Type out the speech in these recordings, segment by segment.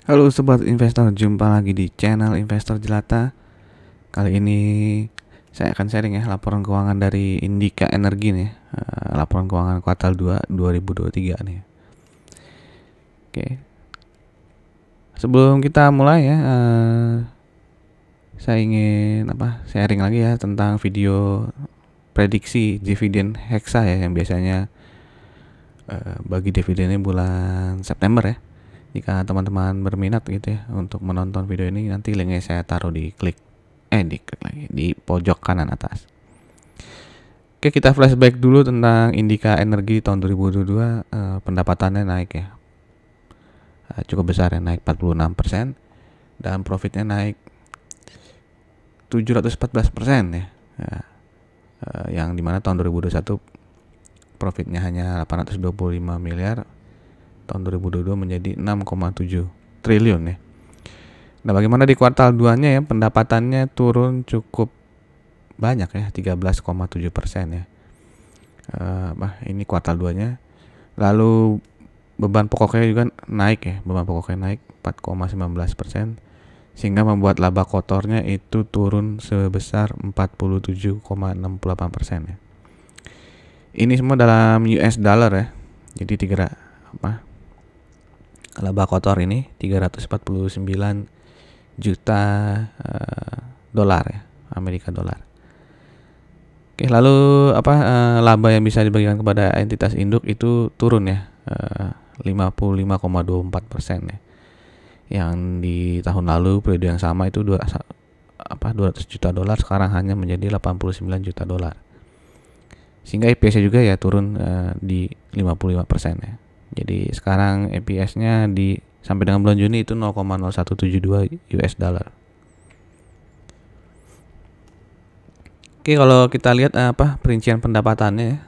Halo sobat investor, jumpa lagi di channel Investor Jelata. Kali ini saya akan sharing ya laporan keuangan dari Indika Energi nih, laporan keuangan kuartal 2 2023 nih. Oke. Sebelum kita mulai ya, saya ingin sharing lagi ya tentang video prediksi dividen Hexa ya, yang biasanya bagi dividennya bulan September ya. Jika teman-teman berminat gitu ya untuk menonton video ini, nanti linknya saya taruh di pojok kanan atas. Oke, kita flashback dulu tentang Indika Energi tahun 2022. Pendapatannya naik ya, cukup besar ya, naik 46%, dan profitnya naik 714% ya. Yang dimana tahun 2021 profitnya hanya 825 miliar, tahun 2022 menjadi 6,7 triliun ya. Nah, bagaimana di kuartal 2-nya ya, pendapatannya turun cukup banyak ya, 13,7% ya. Ini kuartal 2-nya. Lalu beban pokoknya juga naik ya, beban pokoknya naik 4,19%, sehingga membuat laba kotornya itu turun sebesar 47,68% ya. Ini semua dalam US dollar ya. Jadi laba kotor ini 349 juta dolar ya, Amerika dolar. Oke, lalu laba yang bisa dibagikan kepada entitas induk itu turun ya, 55,24% ya. Yang di tahun lalu periode yang sama itu 200 juta dolar, sekarang hanya menjadi 89 juta dolar. Sehingga EPS-nya juga ya turun di 55% ya. Jadi sekarang EPS-nya sampai dengan bulan Juni itu 0,0172 US dollar. Oke, kalau kita lihat perincian pendapatannya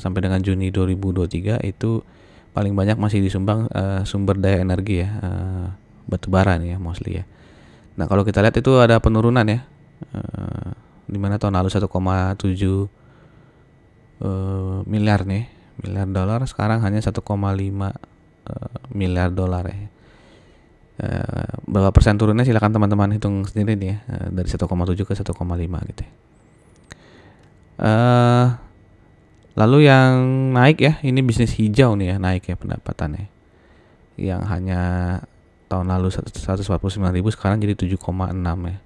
sampai dengan Juni 2023 itu paling banyak masih disumbang sumber daya energi ya, batubara nih ya mostly ya. Nah, kalau kita lihat itu ada penurunan ya, di mana tahun lalu 1,7 miliar dolar, sekarang hanya 1,5 miliar dolar ya. Berapa persen turunnya silakan teman-teman hitung sendiri nih ya, dari 1,7 ke 1,5 gitu ya. Lalu yang naik ya, ini bisnis hijau nih ya, naik ya pendapatannya, yang hanya tahun lalu 149.000, sekarang jadi 7,6 ya.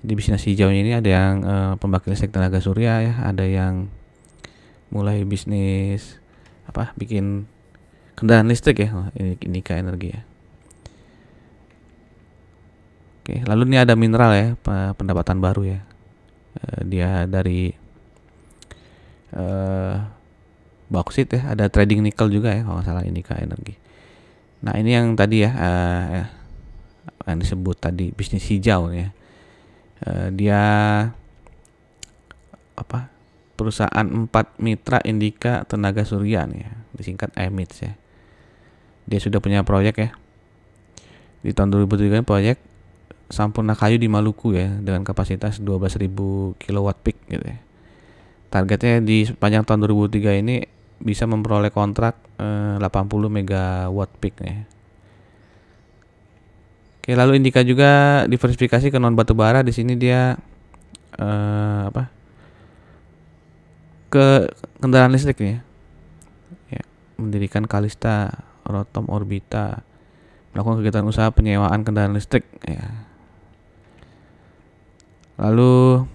Jadi bisnis hijaunya ini ada yang pembangkit listrik tenaga surya ya, ada yang mulai bisnis bikin kendaraan listrik ya. Ini Indika Energi ya. Oke, lalu ini ada mineral ya, pendapatan baru ya. Dia dari bauksit ya, ada trading nikel juga ya kalau nggak salah, Indika Energi. Nah, ini yang tadi ya, yang disebut tadi bisnis hijau ya. Dia perusahaan 4 mitra Indika Tenaga Surya nih ya, disingkat EMITS ya. Dia sudah punya proyek ya. Di tahun 2003 proyek Sampurna Kayu di Maluku ya, dengan kapasitas 12.000 kilowatt peak gitu ya. Targetnya di sepanjang tahun 2003 ini bisa memperoleh kontrak 80 megawatt peak ya. Oke, lalu Indika juga diversifikasi ke non batubara. Di sini dia ke kendaraan listrik nih ya, mendirikan Kalista Rotom Orbita, melakukan kegiatan usaha penyewaan kendaraan listrik ya. Lalu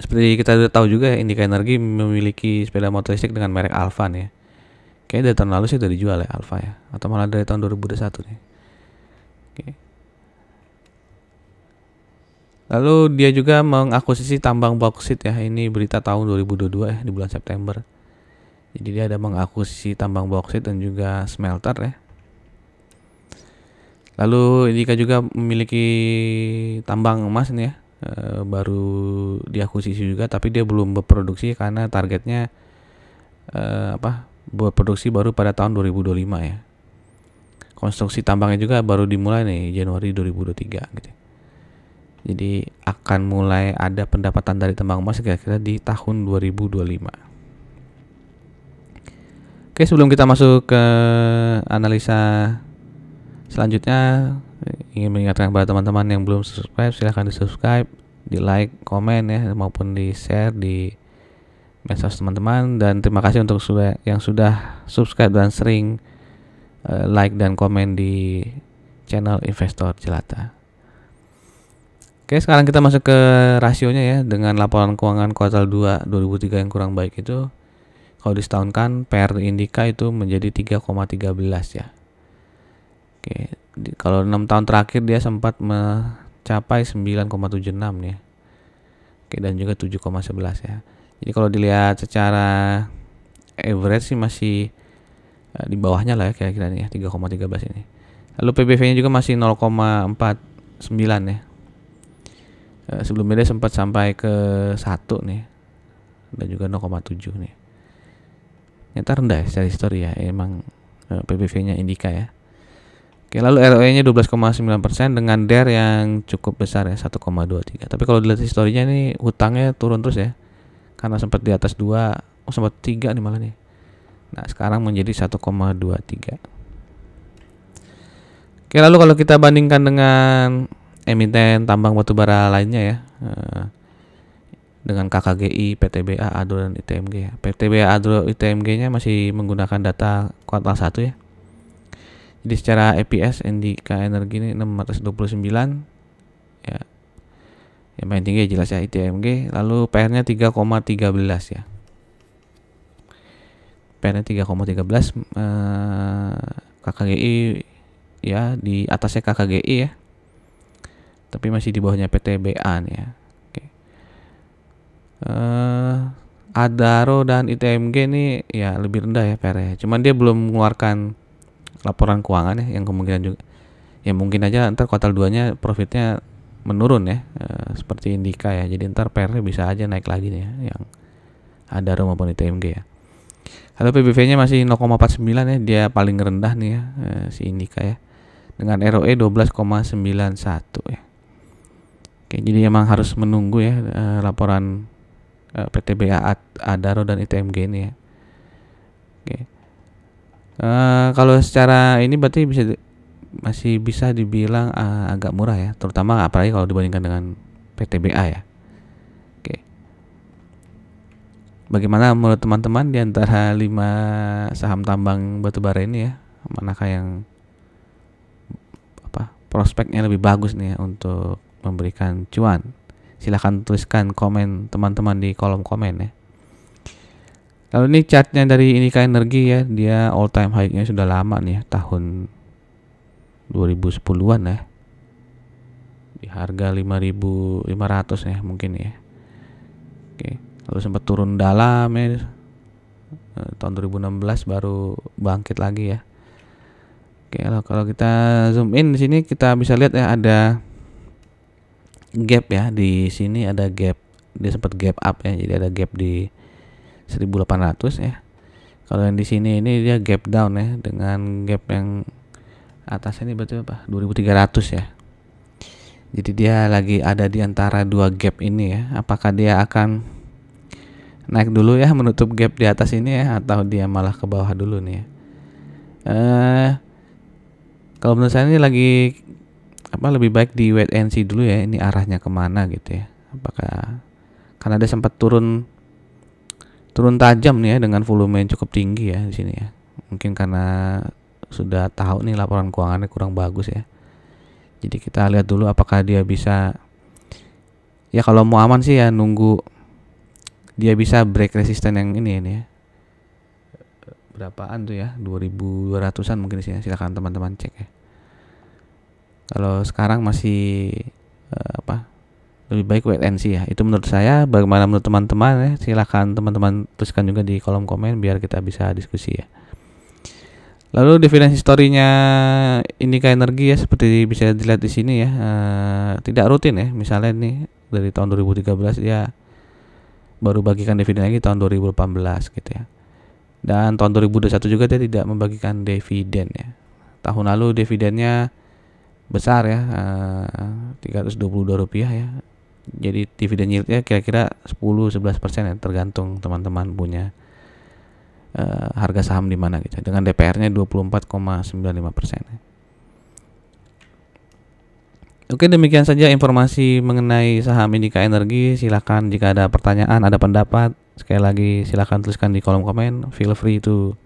seperti kita udah tahu juga ya, Indika Energi memiliki sepeda motor listrik dengan merek Alfa nih ya. Kayaknya dari tahun lalu sih udah dijual ya Alfa ya, atau malah dari tahun 2021 nih. Oke. Lalu dia juga mengakuisisi tambang bauksit ya. Ini berita tahun 2022 ya, di bulan September. Jadi dia ada mengakuisisi tambang bauksit dan juga smelter ya. Lalu Indika juga memiliki tambang emas nih ya, baru diakuisisi juga, tapi dia belum berproduksi karena targetnya berproduksi baru pada tahun 2025 ya. Konstruksi tambangnya juga baru dimulai nih Januari 2023 gitu. Jadi akan mulai ada pendapatan dari tambang emas kira-kira di tahun 2025. Oke, sebelum kita masuk ke analisa Selanjutnya ingin mengingatkan kepada teman-teman yang belum subscribe, silahkan di subscribe, di like, komen ya, maupun di share di medsos teman-teman. Dan terima kasih untuk yang sudah subscribe dan sering like dan komen di channel Investor Jelata. Oke, sekarang kita masuk ke rasionya ya. Dengan laporan keuangan kuartal 2 2003 yang kurang baik itu, kalau disetahunkan PER Indika itu menjadi 3,13 ya. Oke, kalau 6 tahun terakhir dia sempat mencapai 9,76 nih. Oke, dan juga 7,11 ya. Jadi kalau dilihat secara average sih masih di bawahnya lah ya kira-kira nih ya, 3,13 ini. Lalu PBV-nya juga masih 0,49 ya. Sebelumnya dia sempat sampai ke 1 nih. Dan juga 0,7 nih. Ternyata rendah ya secara histori ya, emang PBV-nya Indika ya. Oke, lalu ROE-nya 12,9% dengan DER yang cukup besar ya, 1,23. Tapi kalau dilihat historinya ini hutangnya turun terus ya. Karena sempat di atas 2, sempat 3 nih malah nih. Nah, sekarang menjadi 1,23. Oke, lalu kalau kita bandingkan dengan emiten tambang batubara lainnya ya, dengan KKGI, PTBA, Adro, dan ITMG ya. PTBA, Adro, ITMG-nya masih menggunakan data kuartal 1 ya. Jadi secara EPS Indika Energi ini 629 ya. Yang paling tinggi jelas ya ITMG. Lalu PR-nya 3,13 ya. PR-nya 3,13, KKGI ya di atasnya KKGI ya. Tapi masih di bawahnya PTBA nih ya. Oke. Adaro dan ITMG ini ya lebih rendah ya PR-nya. Cuman dia belum mengeluarkan laporan keuangan ya, yang kemungkinan juga ya mungkin aja ntar kuartal 2-nya profitnya menurun ya, seperti Indika ya. Jadi ntar PR-nya bisa aja naik lagi nih ya, yang Adaro maupun ITMG ya. Lalu PBV-nya masih 0,49 ya, dia paling rendah nih ya, si Indika ya, dengan ROE 12,91 ya. Oke, jadi emang harus menunggu ya laporan PTBA, Adaro, dan ITMG ini ya. Oke. Kalau secara ini berarti masih bisa dibilang agak murah ya, terutama apalagi kalau dibandingkan dengan PTBA ya. Oke. Bagaimana menurut teman-teman di antara 5 saham tambang batubara ini ya, manakah yang prospeknya lebih bagus nih ya untuk memberikan cuan? Silahkan tuliskan komen teman-teman di kolom komen ya. Lalu ini chartnya dari Indika Energi ya, dia all time high-nya sudah lama nih ya, tahun 2010-an ya, di harga 5.500 ya mungkin ya. Oke, lalu sempat turun dalam ya, tahun 2016 baru bangkit lagi ya. Oke, kalau kita zoom in di sini kita bisa lihat ya ada gap ya, di sini ada gap, dia sempat gap up ya, jadi ada gap di 1.800 ya. Kalau yang di sini ini dia gap down ya, dengan gap yang atasnya ini berarti apa? 2.300 ya. Jadi dia lagi ada di antara dua gap ini ya. Apakah dia akan naik dulu ya, menutup gap di atas ini ya, atau dia malah ke bawah dulu nih ya. Kalau menurut saya ini lagi lebih baik di wait and see dulu ya, ini arahnya kemana gitu ya. Apakah karena dia sempat turun tajam nih ya, dengan volume yang cukup tinggi ya di sini ya. Mungkin karena sudah tahu nih laporan keuangannya kurang bagus ya. Jadi kita lihat dulu apakah dia bisa ya, kalau mau aman sih ya nunggu dia bisa break resisten yang ini ya. Berapaan tuh ya, 2.200-an mungkin sih ya. Silakan teman-teman cek ya. Kalau sekarang masih lebih baik wait and see ya. Itu menurut saya. Bagaimana menurut teman-teman ya? Silakan teman-teman tuliskan juga di kolom komen biar kita bisa diskusi ya. Lalu dividen historinya Indika Energi ya, seperti bisa dilihat di sini ya, tidak rutin ya. Misalnya nih dari tahun 2013 dia baru bagikan dividen lagi tahun 2018 gitu ya. Dan tahun 2021 juga dia tidak membagikan dividen ya. Tahun lalu dividennya besar ya, Rp322 ya. Jadi dividen yieldnya kira-kira 10-11% ya, tergantung teman-teman punya harga saham di mana gitu. Dengan DPR-nya 24,95% ya. Oke, demikian saja informasi mengenai saham Indika Energi. Silakan jika ada pertanyaan, ada pendapat, sekali lagi silakan tuliskan di kolom komen. Feel free to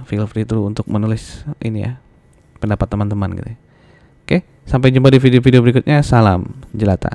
feel free to untuk menulis ini ya, pendapat teman-teman gitu. Oke, sampai jumpa di video-video berikutnya. Salam jelata.